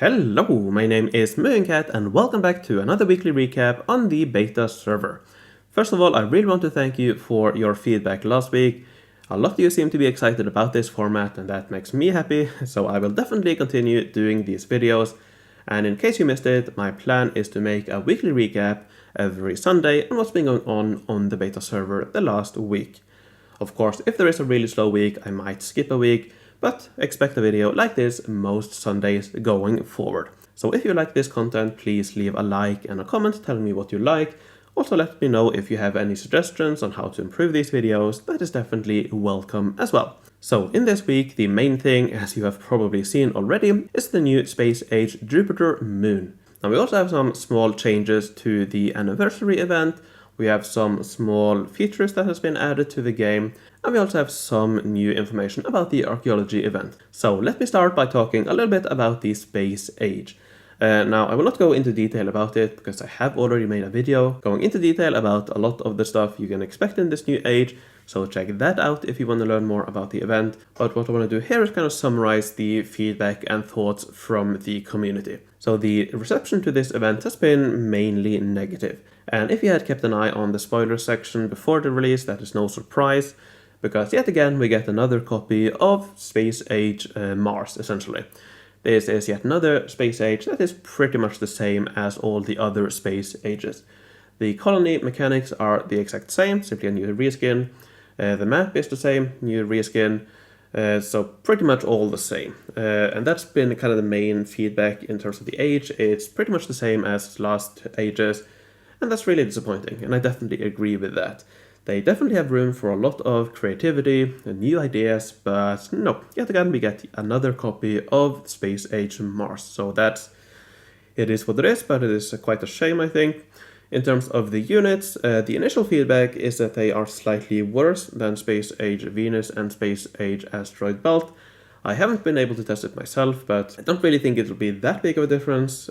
Hello, my name is Cat and welcome back to another weekly recap on the beta server. First of all, I really want to thank you for your feedback last week. A lot of you seem to be excited about this format and that makes me happy, so I will definitely continue doing these videos. And in case you missed it, my plan is to make a weekly recap every Sunday on what's been going on the beta server the last week. Of course, if there is a really slow week, I might skip a week, but expect a video like this most Sundays going forward. So if you like this content, please leave a like and a comment telling me what you like. Also let me know if you have any suggestions on how to improve these videos, that is definitely welcome as well. So in this week, the main thing, as you have probably seen already, is the new Space Age Jupiter moon. Now we also have some small changes to the anniversary event. We have some small features that has been added to the game, and we also have some new information about the Archaeology Event. So let me start by talking a little bit about the Space Age. Now, I will not go into detail about it because I have already made a video going into detail about a lot of the stuff you can expect in this new age, so check that out if you want to learn more about the event. But what I want to do here is kind of summarize the feedback and thoughts from the community. So the reception to this event has been mainly negative. And if you had kept an eye on the spoiler section before the release, that is no surprise, because yet again we get another copy of Space Age Mars, essentially. This is yet another space age that is pretty much the same as all the other space ages. The colony mechanics are the exact same, simply a new reskin. The map is the same, new reskin. So pretty much all the same. And that's been kind of the main feedback in terms of the age. It's pretty much the same as last ages, and that's really disappointing, and I definitely agree with that. They definitely have room for a lot of creativity and new ideas, but no, yet again we get another copy of Space Age Mars. So it is what it is, but it is quite a shame, I think. In terms of the units, the initial feedback is that they are slightly worse than Space Age Venus and Space Age Asteroid Belt. I haven't been able to test it myself, but I don't really think it'll be that big of a difference.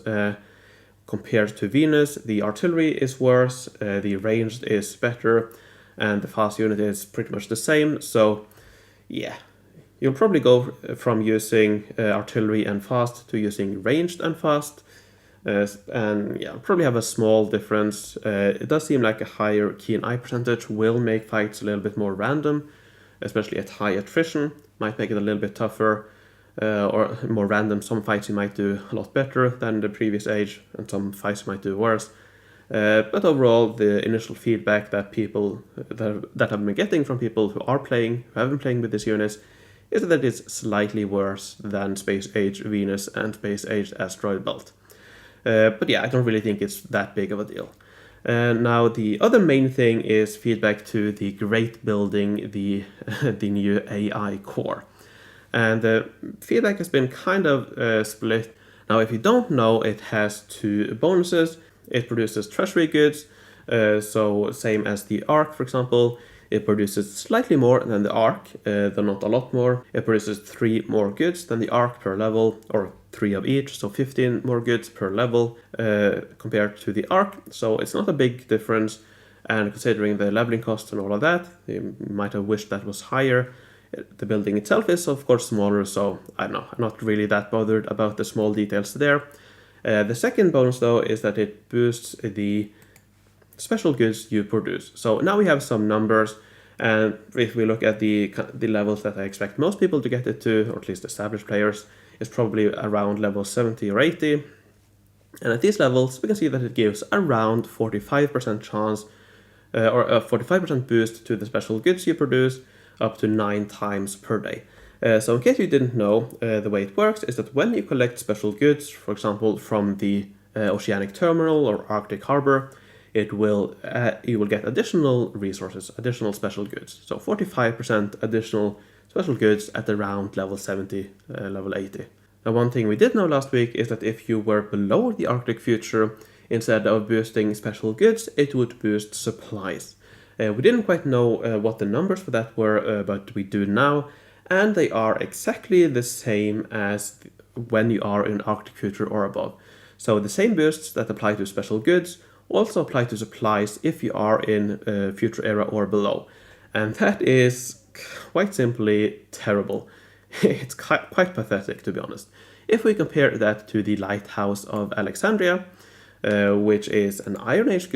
Compared to Venus, the artillery is worse, the ranged is better, and the fast unit is pretty much the same. So yeah, you'll probably go from using artillery and fast to using ranged and fast. And yeah, probably have a small difference. It does seem like a higher keen eye percentage will make fights a little bit more random, especially at high attrition. Might make it a little bit tougher or more random. Some fights you might do a lot better than the previous age, and some fights you might do worse. But overall, the initial feedback that people that I've been getting from people who have been playing with these units, is that it's slightly worse than Space Age Venus and Space Age Asteroid Belt. But yeah, I don't really think it's that big of a deal. Now, the other main thing is feedback to the Great Building, the new AI core. And the feedback has been kind of split. Now, if you don't know, it has two bonuses. It produces treasury goods, so same as the Ark, for example. It produces slightly more than the Ark, though not a lot more. It produces 3 more goods than the Ark per level, or 3 of each, so 15 more goods per level compared to the Ark. So it's not a big difference, and considering the leveling cost and all of that, you might have wished that was higher. The building itself is of course smaller, so I don't know, I'm not really that bothered about the small details there. The second bonus though is that it boosts the special goods you produce. So now we have some numbers, and if we look at the levels that I expect most people to get it to, or at least established players, is probably around level 70 or 80. And at these levels, we can see that it gives around 45% chance, or a 45% boost to the special goods you produce, up to 9 times per day. So in case you didn't know, the way it works is that when you collect special goods, for example from the Oceanic Terminal or Arctic Harbor, you will get additional resources, additional special goods. So 45% additional special goods at around level 70, level 80. Now, one thing we did know last week is that if you were below the Arctic future, instead of boosting special goods, it would boost supplies. We didn't quite know what the numbers for that were, but we do now, and they are exactly the same as when you are in Arctic future or above. So the same boosts that apply to special goods also apply to supplies if you are in future era or below. And that is quite simply terrible. It's quite pathetic, to be honest. if we compare that to the Lighthouse of Alexandria, which is an Iron Age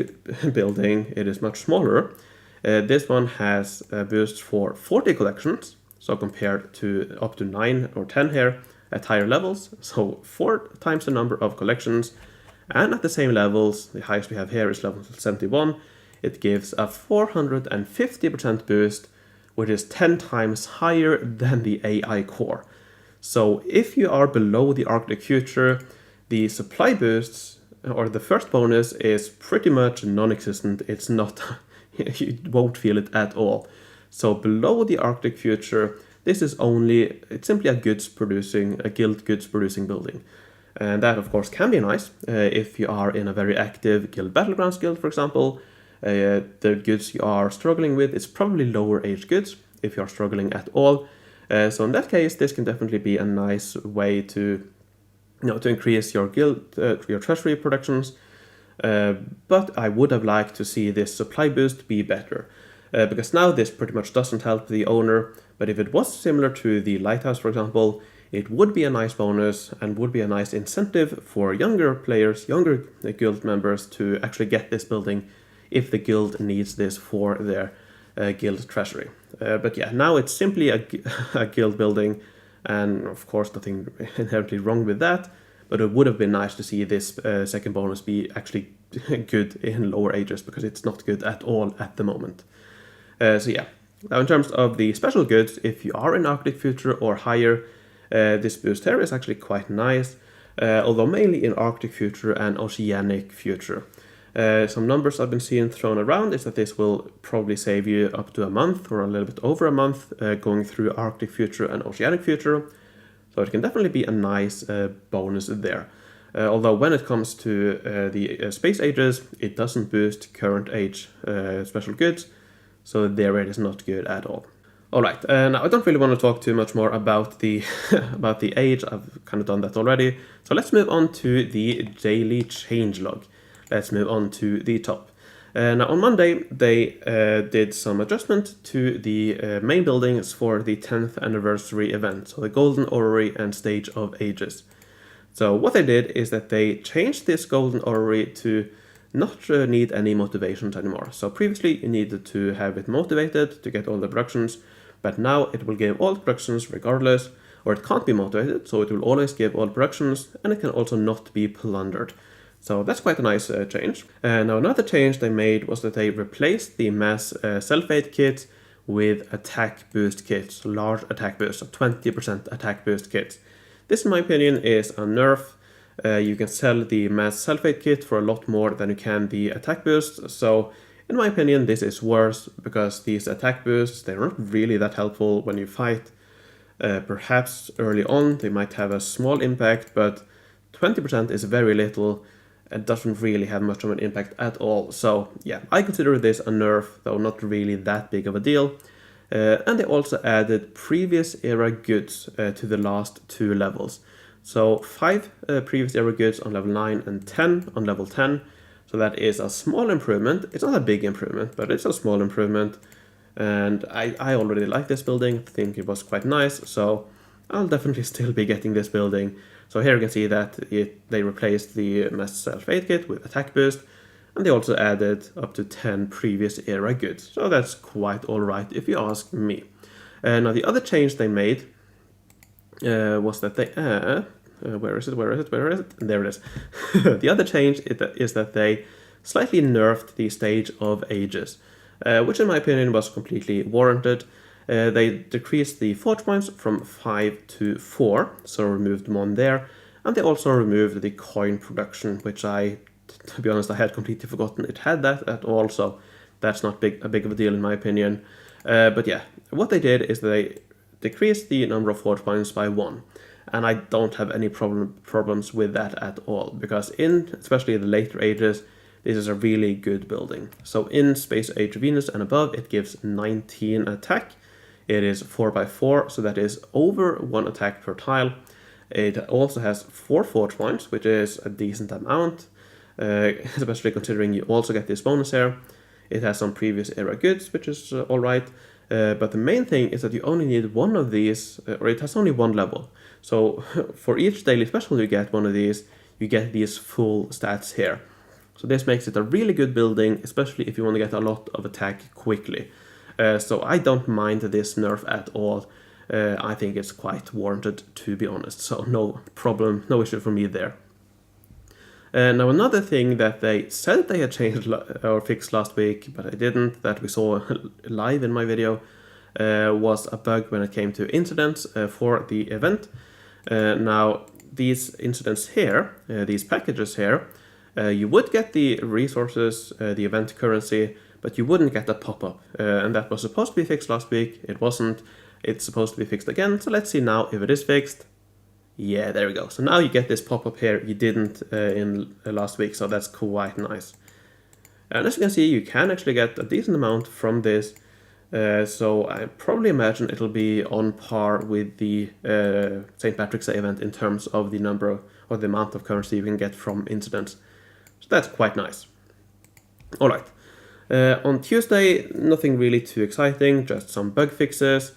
building, it is much smaller. This one has a boost for 40 collections, so compared to up to 9 or 10 here at higher levels, so 4 times the number of collections. And at the same levels, the highest we have here is level 71, it gives a 450% boost, which is 10 times higher than the AI core. So if you are below the Arctic Future, the supply boosts, or the first bonus, is pretty much non-existent. It's not, you won't feel it at all. So below the Arctic Future, this is it's simply a guild goods producing building. And that of course can be nice if you are in a very active guild battlegrounds guild, for example. The goods you are struggling with is probably lower age goods if you are struggling at all. So in that case, this can definitely be a nice way to increase your guild, your treasury productions. But I would have liked to see this supply boost be better, because now this pretty much doesn't help the owner. But if it was similar to the Lighthouse, for example, it would be a nice bonus and would be a nice incentive for younger players, younger guild members to actually get this building if the guild needs this for their guild treasury. But yeah, now it's simply a guild building, and of course nothing inherently wrong with that, but it would have been nice to see this second bonus be actually good in lower ages, because it's not good at all at the moment. So yeah, now in terms of the special goods, if you are in Arctic Future or higher, this boost here is actually quite nice, although mainly in Arctic Future and Oceanic Future. Some numbers I've been seeing thrown around is that this will probably save you up to a month or a little bit over a month going through Arctic Future and Oceanic Future. So it can definitely be a nice bonus there. Although when it comes to the space ages, it doesn't boost current age special goods. So there it is not good at all. Alright, now I don't really want to talk too much more about the about the age. I've kind of done that already. So let's move on to the daily changelog. Let's move on to the top. Now on Monday, they did some adjustment to the main buildings for the 10th anniversary event, so the Golden Orrery and Stage of Ages. So what they did is that they changed this Golden Orrery to not need any motivations anymore. So previously you needed to have it motivated to get all the productions, but now it will give all productions regardless, or it can't be motivated, so it will always give all productions, and it can also not be plundered. So that's quite a nice change. Now another change they made was that they replaced the mass self-aid kit with attack boost kits, large attack boost, so 20% attack boost kits. This in my opinion is a nerf. You can sell the mass self-aid kit for a lot more than you can the attack boost. So in my opinion this is worse, because these attack boosts, they're not really that helpful when you fight. Perhaps early on they might have a small impact, but 20% is very little. It doesn't really have much of an impact at all. So yeah, I consider this a nerf, though not really that big of a deal. And they also added previous era goods to the last 2 levels. So 5 previous era goods on level 9 and 10 on level 10. So that is a small improvement. It's not a big improvement, but it's a small improvement. And I already like this building. I think it was quite nice. So I'll definitely still be getting this building. So here you can see that they replaced the mass self-aid kit with attack boost, and they also added up to 10 previous era goods. So that's quite alright if you ask me. Now the other change they made was that they... where is it? There it is. The other change is that they slightly nerfed the Stage of Ages, which in my opinion was completely warranted. They decreased the forge points from 5 to 4, so removed 1 there, and they also removed the coin production, which to be honest, I had completely forgotten it had that at all, so that's not a big of a deal in my opinion. But yeah, what they did is they decreased the number of forge points by 1, and I don't have any problems with that at all, because especially the later ages, this is a really good building. So in Space Age Venus and above, it gives 19 attack. It is 4x4, so that is over 1 attack per tile. It also has 4 forge points, which is a decent amount, especially considering you also get this bonus here. It has some previous era goods, which is alright. But the main thing is that you only need one of these, or it has only one level. So for each daily special you get one of these, you get these full stats here. So this makes it a really good building, especially if you want to get a lot of attack quickly. So I don't mind this nerf at all. I think it's quite warranted, to be honest. So no problem, no issue for me there. Now another thing that they said they had changed or fixed last week, but I didn't, that we saw live in my video, was a bug when it came to incidents for the event. Now these incidents here, these packages here, you would get the resources, the event currency, but you wouldn't get a pop-up. And that was supposed to be fixed last week. It wasn't. It's supposed to be fixed again. So let's see now if it is fixed. Yeah, there we go. So now you get this pop-up here. You didn't in last week, so that's quite nice. And as you can see, you can actually get a decent amount from this. So I probably imagine it'll be on par with the St. Patrick's Day event in terms of the number or the amount of currency you can get from incidents. So that's quite nice. All right. On Tuesday, nothing really too exciting, just some bug fixes.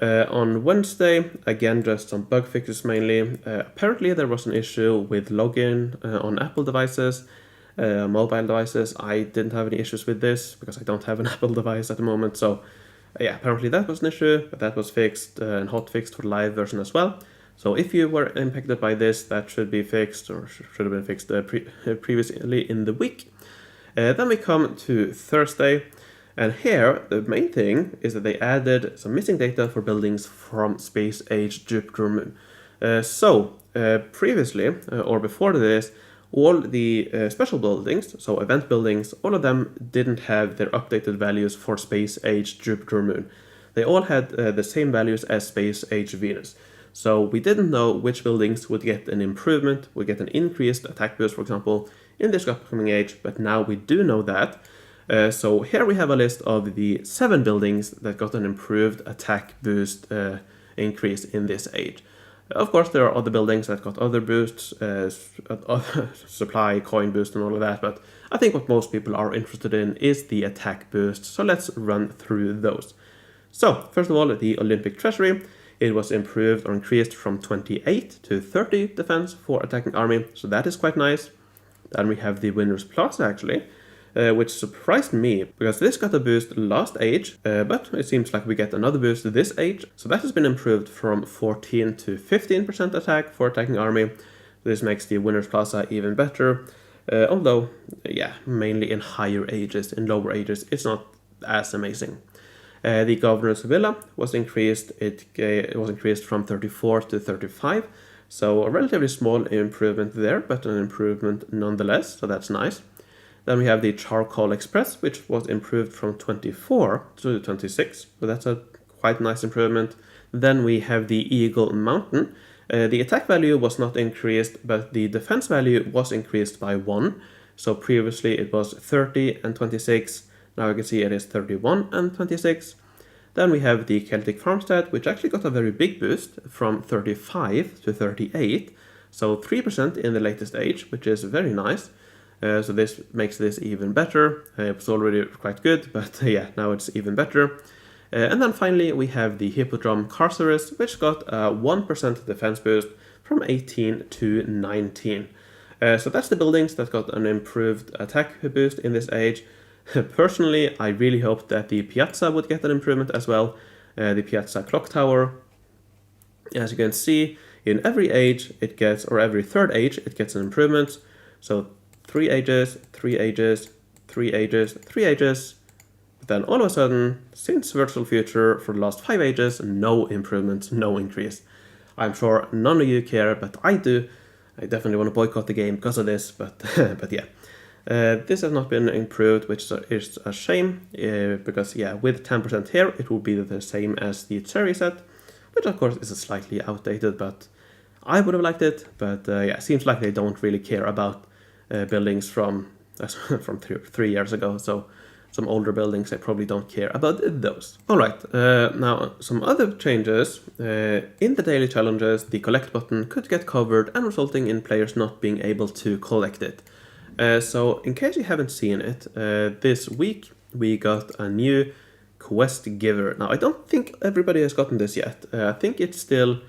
On Wednesday, again, just some bug fixes mainly. Apparently there was an issue with login on Apple devices, mobile devices. I didn't have any issues with this because I don't have an Apple device at the moment. So yeah, apparently that was an issue, but that was fixed and hotfixed for the live version as well. So if you were impacted by this, that should be fixed, or should have been fixed previously in the week. Then we come to Thursday, and here the main thing is that they added some missing data for buildings from Space Age Jupiter Moon. Previously, or before this, all the special buildings, so event buildings, all of them didn't have their updated values for Space Age Jupiter Moon. They all had the same values as Space Age Venus. So we didn't know which buildings would get an improvement, would get an increased attack boost, for example, in this upcoming age, but now we do know that. So here we have a list of the 7 buildings that got an improved attack boost increase in this age. Of course, there are other buildings that got other boosts, supply, coin boost and all of that, but I think what most people are interested in is the attack boost, so let's run through those. So, first of all, the Olympic Treasury. It was improved or increased from 28 to 30 defense for attacking army, so that is quite nice. Then we have the Winner's Plaza actually, which surprised me because this got a boost last age, but it seems like we get another boost this age. So that has been improved from 14 to 15% attack for attacking army. This makes the Winner's Plaza even better, although, yeah, mainly in higher ages. In lower ages, it's not as amazing. The Governor's Villa was increased. It was increased from 34 to 35. So a relatively small improvement there, but an improvement nonetheless, so that's nice. Then we have the Charcoal Express, which was improved from 24 to 26, so that's a quite nice improvement. Then we have the Eagle Mountain. The attack value was not increased, but the defense value was increased by 1. So previously it was 30 and 26, now you can see it is 31 and 26. Then we have the Celtic Farmstead, which actually got a very big boost from 35 to 38, so 3% in the latest age, which is very nice. So this makes this even better. It was already quite good, but yeah, now it's even better. And then finally we have the Hippodrome Carceres, which got a 1% defense boost from 18 to 19. So that's the buildings that got an improved attack boost in this age. Personally, I really hoped that the Piazza would get an improvement as well. The Piazza Clock Tower, as you can see, in every age it gets, or every third age, it gets an improvement. So 3 ages, 3 ages, 3 ages, 3 ages. But then all of a sudden, since Virtual Future, for the last 5 ages, no improvements, no increase. I'm sure none of you care, but I do. I definitely want to boycott the game because of this, but yeah. This has not been improved, which is a shame, because yeah, with 10% here, it will be the same as the Cherry set, which of course is slightly outdated, but I would have liked it. But yeah, it seems like they don't really care about buildings from 3 years ago, so some older buildings, I probably don't care about those. Alright, now some other changes. In the daily challenges, the collect button could get covered and resulting in players not being able to collect it. So in case you haven't seen it, this week we got a new Quest Giver. Now, I don't think everybody has gotten this yet. I think it's still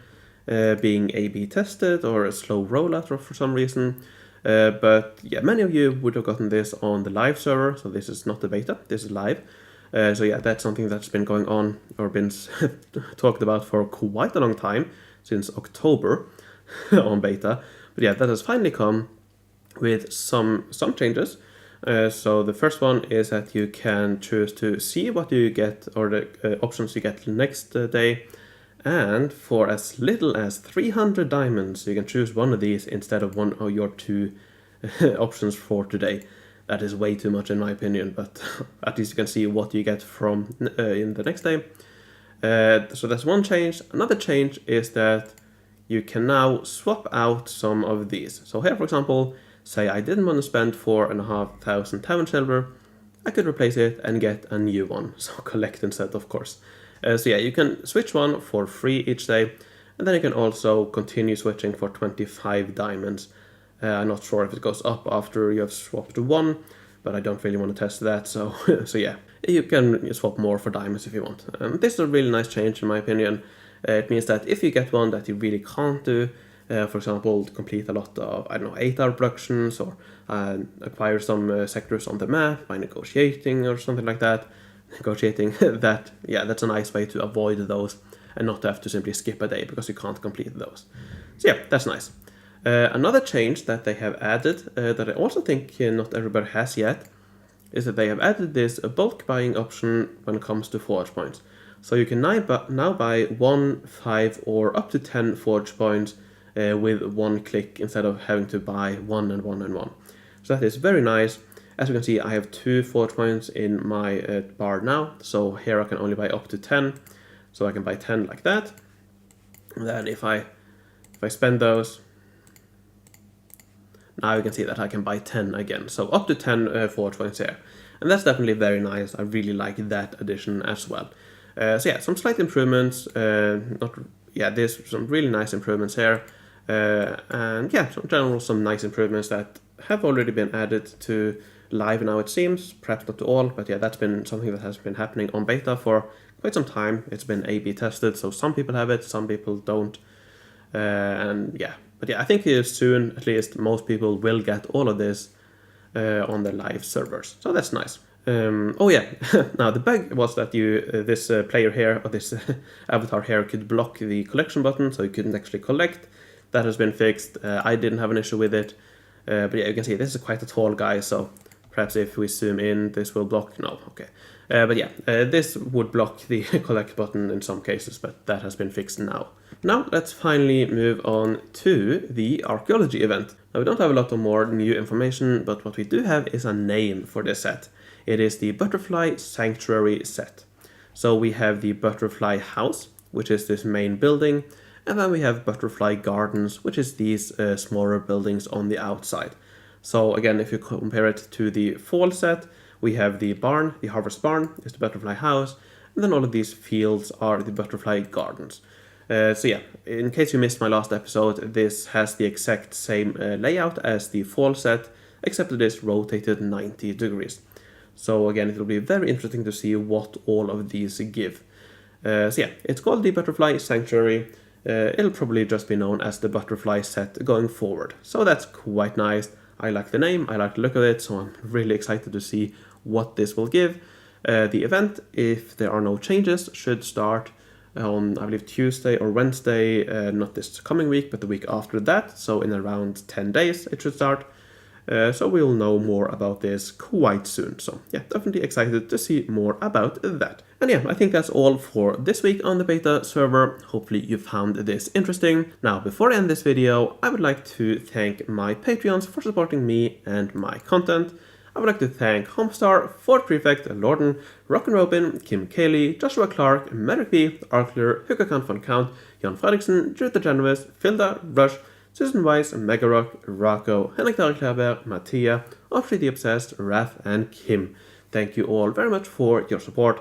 being A/B tested or a slow rollout for some reason. But yeah, many of you would have gotten this on the live server, so this is not the beta, this is live. So yeah, that's something that's been going on or been talked about for quite a long time, since October on beta. But yeah, that has finally come with some changes. So the first one is that you can choose to see what you get or the options you get next day. And for as little as 300 diamonds, you can choose one of these instead of one of your 2 options for today. That is way too much in my opinion, but at least you can see what you get from in the next day. So that's one change. Another change is that you can now swap out some of these. So here, for example, say I didn't want to spend 4,500 tavern silver, I could replace it and get a new one. So collect instead, of course. So yeah, you can switch one for free each day, and then you can also continue switching for 25 diamonds. I'm not sure if it goes up after you have swapped one, but I don't really want to test that, so so yeah, you can swap more for diamonds if you want. This is a really nice change in my opinion. It means that if you get one that you really can't do, for example, complete a lot of, 8-hour productions, or acquire some sectors on the map by negotiating or something like that, that's a nice way to avoid those and not have to simply skip a day because you can't complete those. So yeah, that's nice. Another change that they have added that I also think not everybody has yet is that they have added this bulk buying option when it comes to forge points. So you can now buy 1, 5 or up to 10 forge points with one click instead of having to buy 1 and 1 and 1. So that is very nice. As you can see, I have 2 forge points in my bar now, so here I can only buy up to 10, so I can buy 10 like that. And then if I spend those, now you can see that I can buy 10 again, so up to 10 forge points here. And that's definitely very nice. I really like that addition as well. So yeah, some slight improvements, there's some really nice improvements here. And yeah, in general, some nice improvements that have already been added to live now, it seems, perhaps not to all, but yeah, that's been something that has been happening on beta for quite some time. It's been A/B tested, so some people have it, some people don't, but yeah, I think soon, at least, most people will get all of this on the live servers, so that's nice. Oh yeah, now the bug was that this player here, or this avatar here, could block the collection button, so you couldn't actually collect. That has been fixed. I didn't have an issue with it, but yeah, you can see this is quite a tall guy, so perhaps if we zoom in, this will block. No, okay. But yeah, this would block the collect button in some cases, but that has been fixed now. Now let's finally move on to the Archaeology Event. Now we don't have a lot of more new information, but what we do have is a name for this set. It is the Butterfly Sanctuary set. So we have the Butterfly House, which is this main building, and then we have Butterfly Gardens, which is these smaller buildings on the outside. So again, if you compare it to the fall set, we have the barn, the harvest barn is the Butterfly House, and then all of these fields are the Butterfly Gardens. So yeah, in case you missed my last episode, this has the exact same layout as the fall set, except it is rotated 90 degrees. So again, it will be very interesting to see what all of these give. So yeah, it's called the Butterfly Sanctuary. It'll probably just be known as the Butterfly set going forward. So that's quite nice. I like the name, I like the look of it, so I'm really excited to see what this will give. The event, if there are no changes, should start on, I believe, Tuesday or Wednesday, not this coming week, but the week after that. So in around 10 days it should start. So we'll know more about this quite soon. So yeah, definitely excited to see more about that. And yeah, I think that's all for this week on the beta server. Hopefully you found this interesting. Now, before I end this video, I would like to thank my Patreons for supporting me and my content. I would like to thank Homestar, Fort Prefect, Lorden, Rockin' Robin, Kim Cayley, Joshua Clark, Merrick B, Arkler, Hukakan von Count, Jan Fredriksen, Judith the Generous, Filda, Rush, Susan Weiss, Megarock, Rocco, Henrik Darklaber, Mattia, Offrey the Obsessed, Wrath, and Kim. Thank you all very much for your support.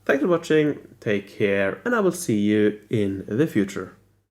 Thanks for watching, take care, and I will see you in the future.